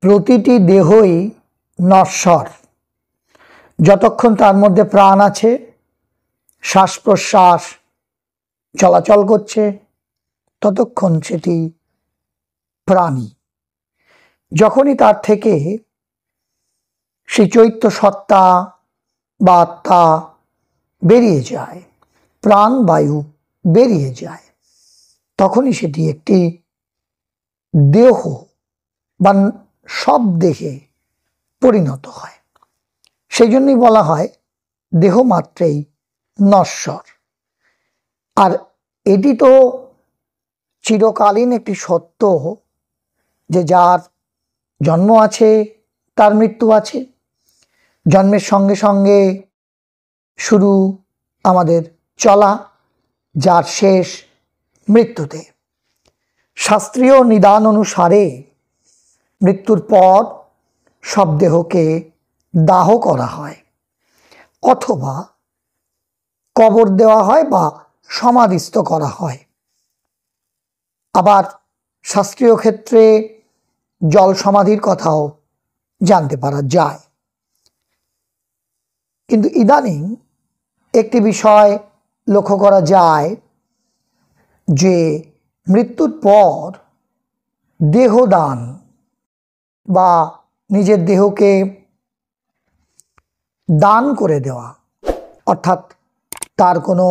প্রতিটি দেহই নশ্বর। যতক্ষণ তার মধ্যে প্রাণ আছে, শ্বাস প্রশ্বাস চলাচল করছে, ততক্ষণ সেটি প্রাণী। যখনই তার থেকে সেই চৈত্য সত্তা বা আত্মা বেরিয়ে যায়, প্রাণ বায়ু বেরিয়ে যায়, তখনই সেটি একটি দেহ বা সব দেহে পরিণত হয়। সেই জন্যই বলা হয় দেহ মাত্রেই নশ্বর। আর এটি তো চিরকালীন একটি সত্য যে যার জন্ম আছে তার মৃত্যু আছে। জন্মের সঙ্গে সঙ্গে শুরু আমাদের চলা, যার শেষ মৃত্যুতে। শাস্ত্রীয় নিদান অনুসারে মৃত্যুর পর সব দেহকে দাহ করা হয়, অথবা কবর দেওয়া হয় বা সমাধিস্থ করা হয়। আবার শাস্ত্রীয় ক্ষেত্রে জল সমাধির কথাও জানতে পারা যায়। কিন্তু ইদানিং একটি বিষয় লক্ষ্য করা যায় যে মৃত্যুর পর দেহদান বা নিজের দেহকে দান করে দেওয়া, অর্থাৎ তার কোনো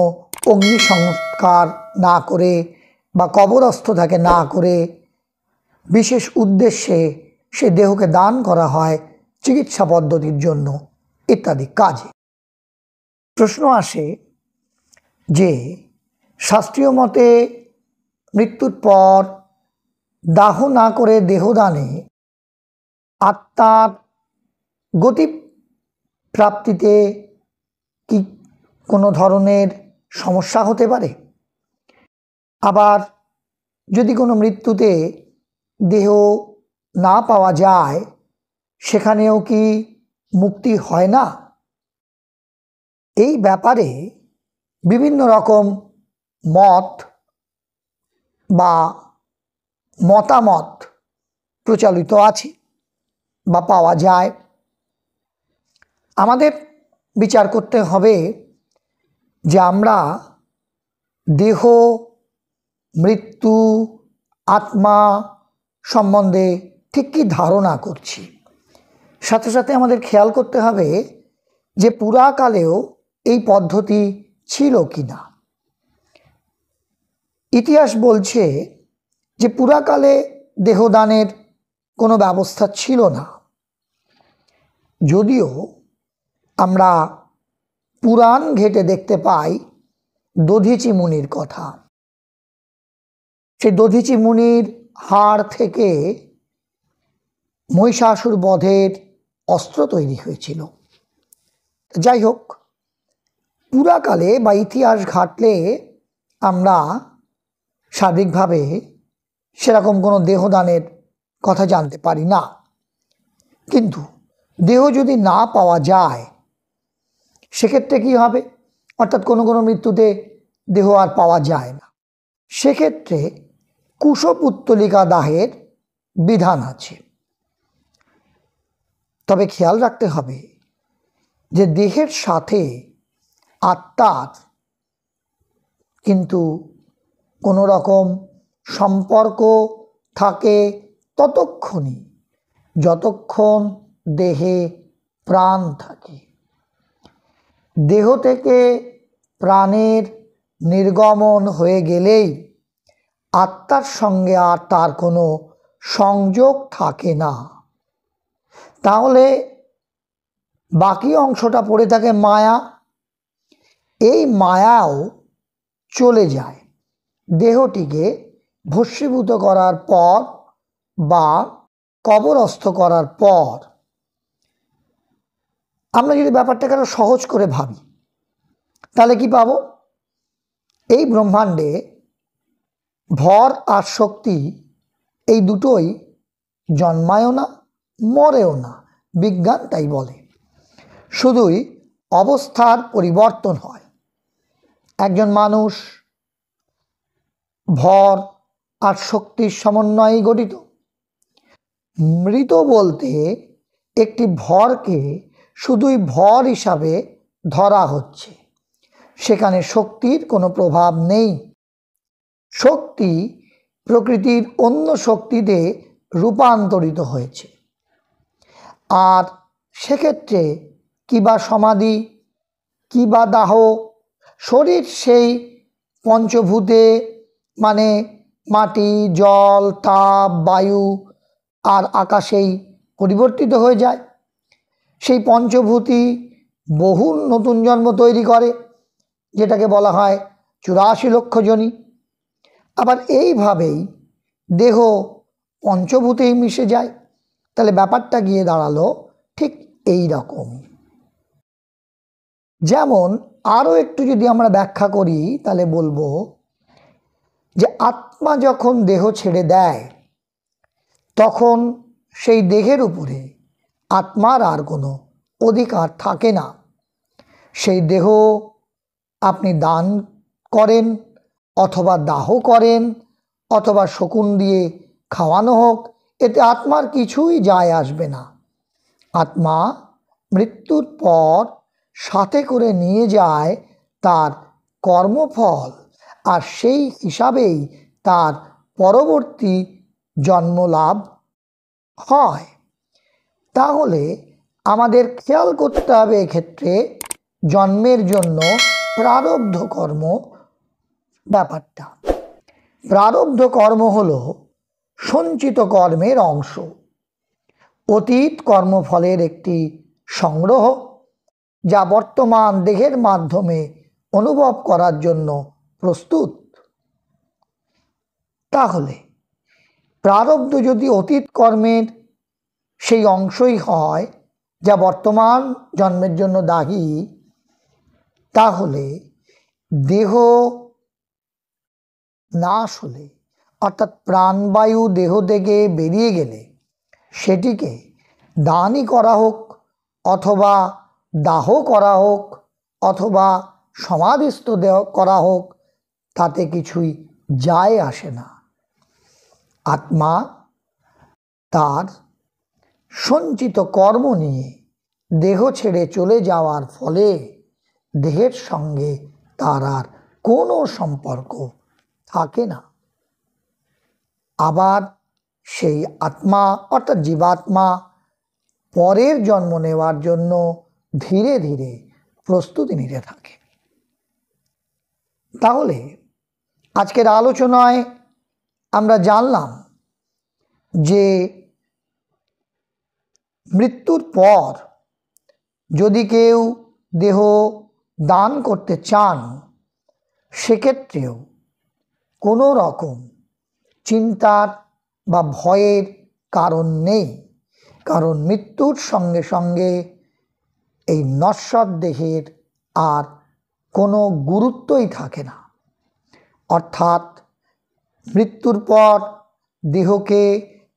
অগ্নি সংস্কার না করে বা কবরস্থ তাকে না করে বিশেষ উদ্দেশ্যে সে দেহকে দান করা হয় চিকিৎসা পদ্ধতির জন্য ইত্যাদি কাজে। প্রশ্ন আসে যে শাস্ত্রীয় মতে মৃত্যুর পর দাহ না করে দেহদানে আত্মার গতি প্রাপ্তিতে কি কোনো ধরনের সমস্যা হতে পারে? আবার যদি কোনো মৃত্যুতে দেহ না পাওয়া যায়, সেখানেও কি মুক্তি হয় না? এই ব্যাপারে বিভিন্ন রকম মত বা মতামত প্রচলিত আছে বা পাওয়া যায়। আমাদের বিচার করতে হবে যে আমরা দেহ, মৃত্যু, আত্মা সম্বন্ধে ঠিক কী ধারণা করছি। সাথে সাথে আমাদের খেয়াল করতে হবে যে পুরাকালেও এই পদ্ধতি ছিল কি না। ইতিহাস বলছে যে পুরাকালে দেহদানের কোনো ব্যবস্থা ছিল না, যদিও আমরা পুরাণ ঘেঁটে দেখতে পাই দধিচি মুনির কথা। সেই দধিচি মুনির হাড় থেকে মহিষাসুর বধের অস্ত্র তৈরি হয়েছিল। যাই হোক, পুরাকালে বা ইতিহাস ঘাটলে আমরা সার্বিকভাবে সেরকম কোনো দেহদানের কথা জানতে পারি না। কিন্তু দেহ যদি না পাওয়া যায়, সেক্ষেত্রে কি হবে? অর্থাৎ কোনো কোনো মৃত্যুতে দেহ আর পাওয়া যায় না, সেক্ষেত্রে কুশপুত্তলিকা দাহের বিধান আছে। তবে খেয়াল রাখতে হবে যে দেহের সাথে আত্মার কিন্তু কোনো রকম সম্পর্ক থাকে ততক্ষণই যতক্ষণ দেহে প্রাণ থাকে। দেহ থেকে প্রাণের নির্গমন হয়ে গেলেই আত্মার সঙ্গে আর তার কোনো সংযোগ থাকে না। তাহলে বাকি অংশটা পড়ে থাকে মায়া। এই মায়াও চলে যায় দেহটিকে ভস্মীভূত করার পর বা কবরস্থ করার পর। আমরা যদি ব্যাপারটাকে আরো সহজ করে ভাবি, তাহলে কি পাবো? এই ব্রহ্মাণ্ডে ভর আর শক্তি এই দুটোই জন্মায়ও না, মরেও না, বিজ্ঞান তাই বলে। শুধুই অবস্থার পরিবর্তন হয়। একজন মানুষ ভর আর শক্তির সমন্বয়ে গঠিত। মৃত বলতে একটি ভরকে শুধুই ভর হিসাবে ধরা হচ্ছে, সেখানে শক্তির কোনো প্রভাব নেই। শক্তি প্রকৃতির অন্য শক্তিতে রূপান্তরিত হয়েছে। আর সেক্ষেত্রে কিবা সমাধি, কিবা দাহ, শরীর সেই পঞ্চভূতে মানে মাটি, জল, তাপ, বায়ু আর আকাশেই পরিবর্তিত হয়ে যায়। সেই পঞ্চভূতি বহু নতুন জন্ম তৈরি করে, যেটাকে বলা হয় 84 লক্ষ যোনি। আবার এইভাবেই দেহ পঞ্চভূতেই মিশে যায়। তাহলে ব্যাপারটা গিয়ে দাঁড়ালো ঠিক এই রকম। যেমন আরও একটু যদি আমরা ব্যাখ্যা করি তাহলে বলবো যে আত্মা যখন দেহ ছেড়ে দেয় তখন সেই দেহের উপরে আত্মার আর কোনো অধিকার থাকে না। সেই দেহ আপনি দান করেন অথবা দাহ করেন অথবা শকুন দিয়ে খাওয়ানো হোক, এতে আত্মার কিছুই যায় আসবে না। আত্মা মৃত্যুর পর সাথে করে নিয়ে যায় তার কর্মফল, আর সেই হিসাবেই তার পরবর্তী জন্মলাভ হয়। তাহলে আমাদের খেয়াল করতে হবে এক্ষেত্রে জন্মের জন্য প্রারব্ধ কর্ম ব্যাপারটা। প্রারব্ধ কর্ম হলো সঞ্চিত কর্মের অংশ, অতীত কর্মফলের একটি সংগ্রহ, যা বর্তমান দেহের মাধ্যমে অনুভব করার জন্য প্রস্তুত। তাহলে প্রারব্ধ যদি অতীত কর্মের সেই অংশই হয় যা বর্তমান জন্মের জন্য দায়ী, তাহলে দেহ নাশ হলে অর্থাৎ প্রাণবায়ু দেহ থেকে বেরিয়ে গেলে সেটিকে দানই করা হোক অথবা দাহ করা হোক অথবা সমাধিস্থ করা হোক, তাতে কিছুই যায় আসে না। আত্মা তার সঞ্চিত কর্ম নিয়ে দেহ ছেড়ে চলে যাওয়ার ফলে দেহের সঙ্গে তার আর কোনো সম্পর্ক থাকে না। আবার সেই আত্মা অর্থাৎ জীবাত্মা পরের জন্ম নেওয়ার জন্য ধীরে ধীরে প্রস্তুতি নিতে থাকে। তাহলে আজকের আলোচনায় আমরা জানলাম যে মৃত্যুর পর যদি কেউ দেহ দান করতে চান সেক্ষেত্রেও কোনো রকম চিন্তার বা ভয়ের কারণ নেই, কারণ মৃত্যুর সঙ্গে সঙ্গে এই নশ্বর দেহের আর কোনো গুরুত্বই থাকে না। অর্থাৎ মৃত্যুর পর দেহকে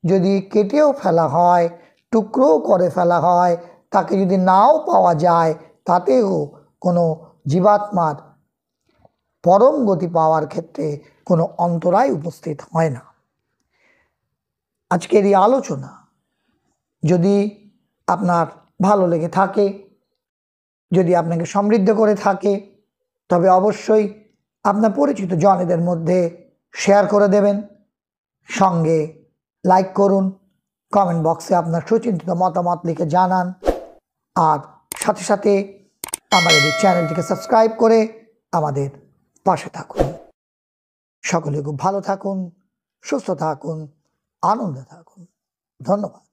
যদি কেটেও ফেলা হয়, টুকরো করে ফেলা হয়, তাকে যদি নাও পাওয়া যায়, তাতেও কোনো জীবাত্মার পরম গতি পাওয়ার ক্ষেত্রে কোনো অন্তরায় উপস্থিত হয় না। আজকের এই আলোচনা যদি আপনার ভালো লেগে থাকে, যদি আপনাকে সমৃদ্ধ করে থাকে, তবে অবশ্যই আপনার পরিচিত জনেদের মধ্যে শেয়ার করে দেবেন। সঙ্গে লাইক করুন, কমেন্ট বক্সে আপনার সুচিন্তিত মতামত লিখে জানান, আর সাথে সাথে আমাদের এই চ্যানেলটিকে সাবস্ক্রাইব করে আমাদের পাশে থাকুন। সকলে খুব ভালো থাকুন, সুস্থ থাকুন, আনন্দে থাকুন। ধন্যবাদ।